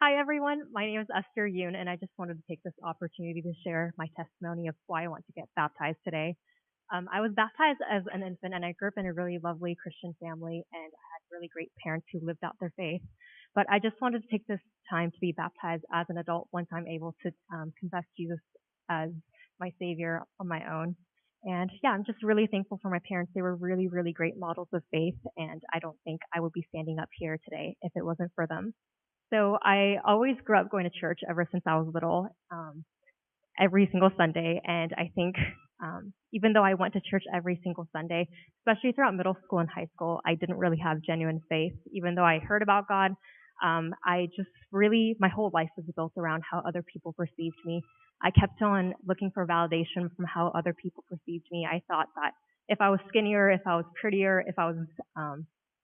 Hi, everyone. My name is Esther Yoon, and I just wanted to take this opportunity to share my testimony of why I want to get baptized today. I was baptized as an infant, and I grew up in a really lovely Christian family, and I had really great parents who lived out their faith. But I just wanted to take this time to be baptized as an adult once I'm able to confess Jesus as my Savior on my own. And yeah, I'm just really thankful for my parents. They were really, really great models of faith, and I don't think I would be standing up here today if it wasn't for them. So I always grew up going to church ever since I was little, every single Sunday. And I think even though I went to church every single Sunday, especially throughout middle school and high school, I didn't really have genuine faith. Even though I heard about God, I just really, my whole life was built around how other people perceived me. I kept on looking for validation from how other people perceived me. I thought that if I was skinnier, if I was prettier, if I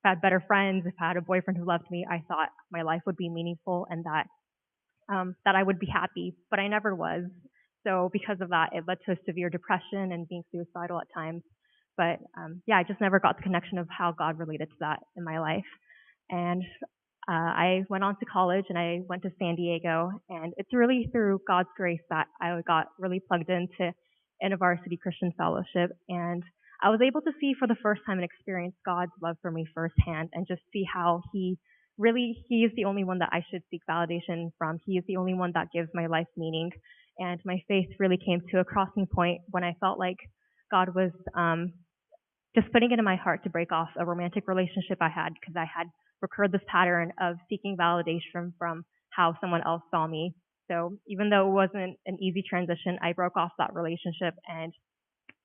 had better friends, if I had a boyfriend who loved me, I thought my life would be meaningful and that I would be happy, but I never was. So because of that, it led to severe depression and being suicidal at times. But yeah, I just never got the connection of how God related to that in my life. And I went on to college and I went to San Diego. And it's really through God's grace that I got really plugged into InterVarsity Christian Fellowship. And I was able to see for the first time and experience God's love for me firsthand and just see how He is the only one that I should seek validation from. He is the only one that gives my life meaning. And my faith really came to a crossing point when I felt like God was just putting it in my heart to break off a romantic relationship I had because I had recurred this pattern of seeking validation from how someone else saw me. So even though it wasn't an easy transition, I broke off that relationship and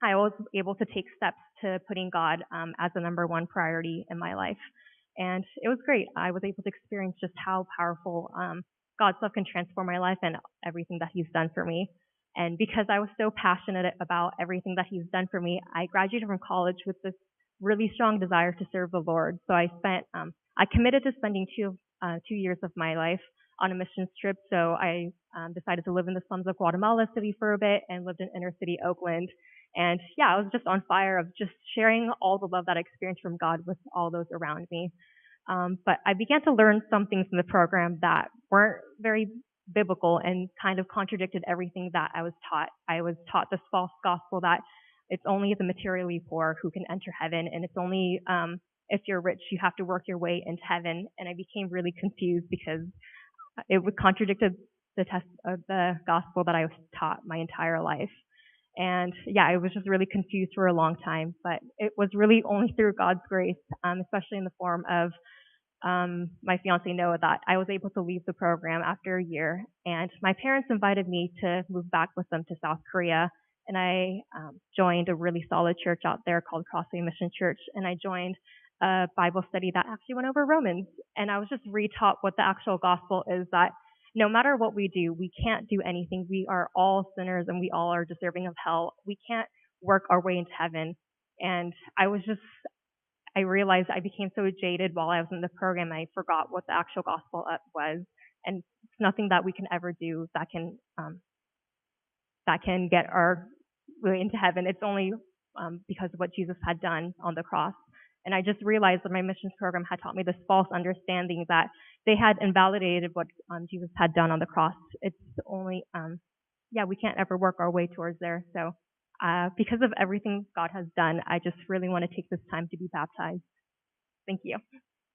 I was able to take steps to putting God as the number one priority in my life. And it was great. I was able to experience just how powerful God's love can transform my life and everything that He's done for me. And because I was so passionate about everything that He's done for me, I graduated from college with this really strong desire to serve the Lord. So I committed to spending 2 years of my life on a missions trip. So I decided to live in the slums of Guatemala City for a bit and lived in inner city Oakland. And yeah, I was just on fire of just sharing all the love that I experienced from God with all those around me. But I began to learn some things in the program that weren't very biblical and kind of contradicted everything that I was taught. I was taught this false gospel that it's only the materially poor who can enter heaven, and it's only if you're rich, you have to work your way into heaven. And I became really confused because it would contradicted the test of the gospel that I was taught my entire life. And yeah, I was just really confused for a long time, but it was really only through God's grace, especially in the form of my fiance Noah, that I was able to leave the program after a year. And my parents invited me to move back with them to South Korea. And I joined a really solid church out there called Crossway Mission Church. And I joined a Bible study that actually went over Romans. And I was just retaught what the actual gospel is, that no matter what we do, we can't do anything. We are all sinners and we all are deserving of hell. We can't work our way into heaven. And I realized I became so jaded while I was in the program, I forgot what the actual gospel was. And it's nothing that we can ever do that can get our way into heaven. It's only because of what Jesus had done on the cross. And I just realized that my missions program had taught me this false understanding that they had invalidated what Jesus had done on the cross. It's only, yeah, we can't ever work our way towards there. So because of everything God has done, I just really want to take this time to be baptized. Thank you.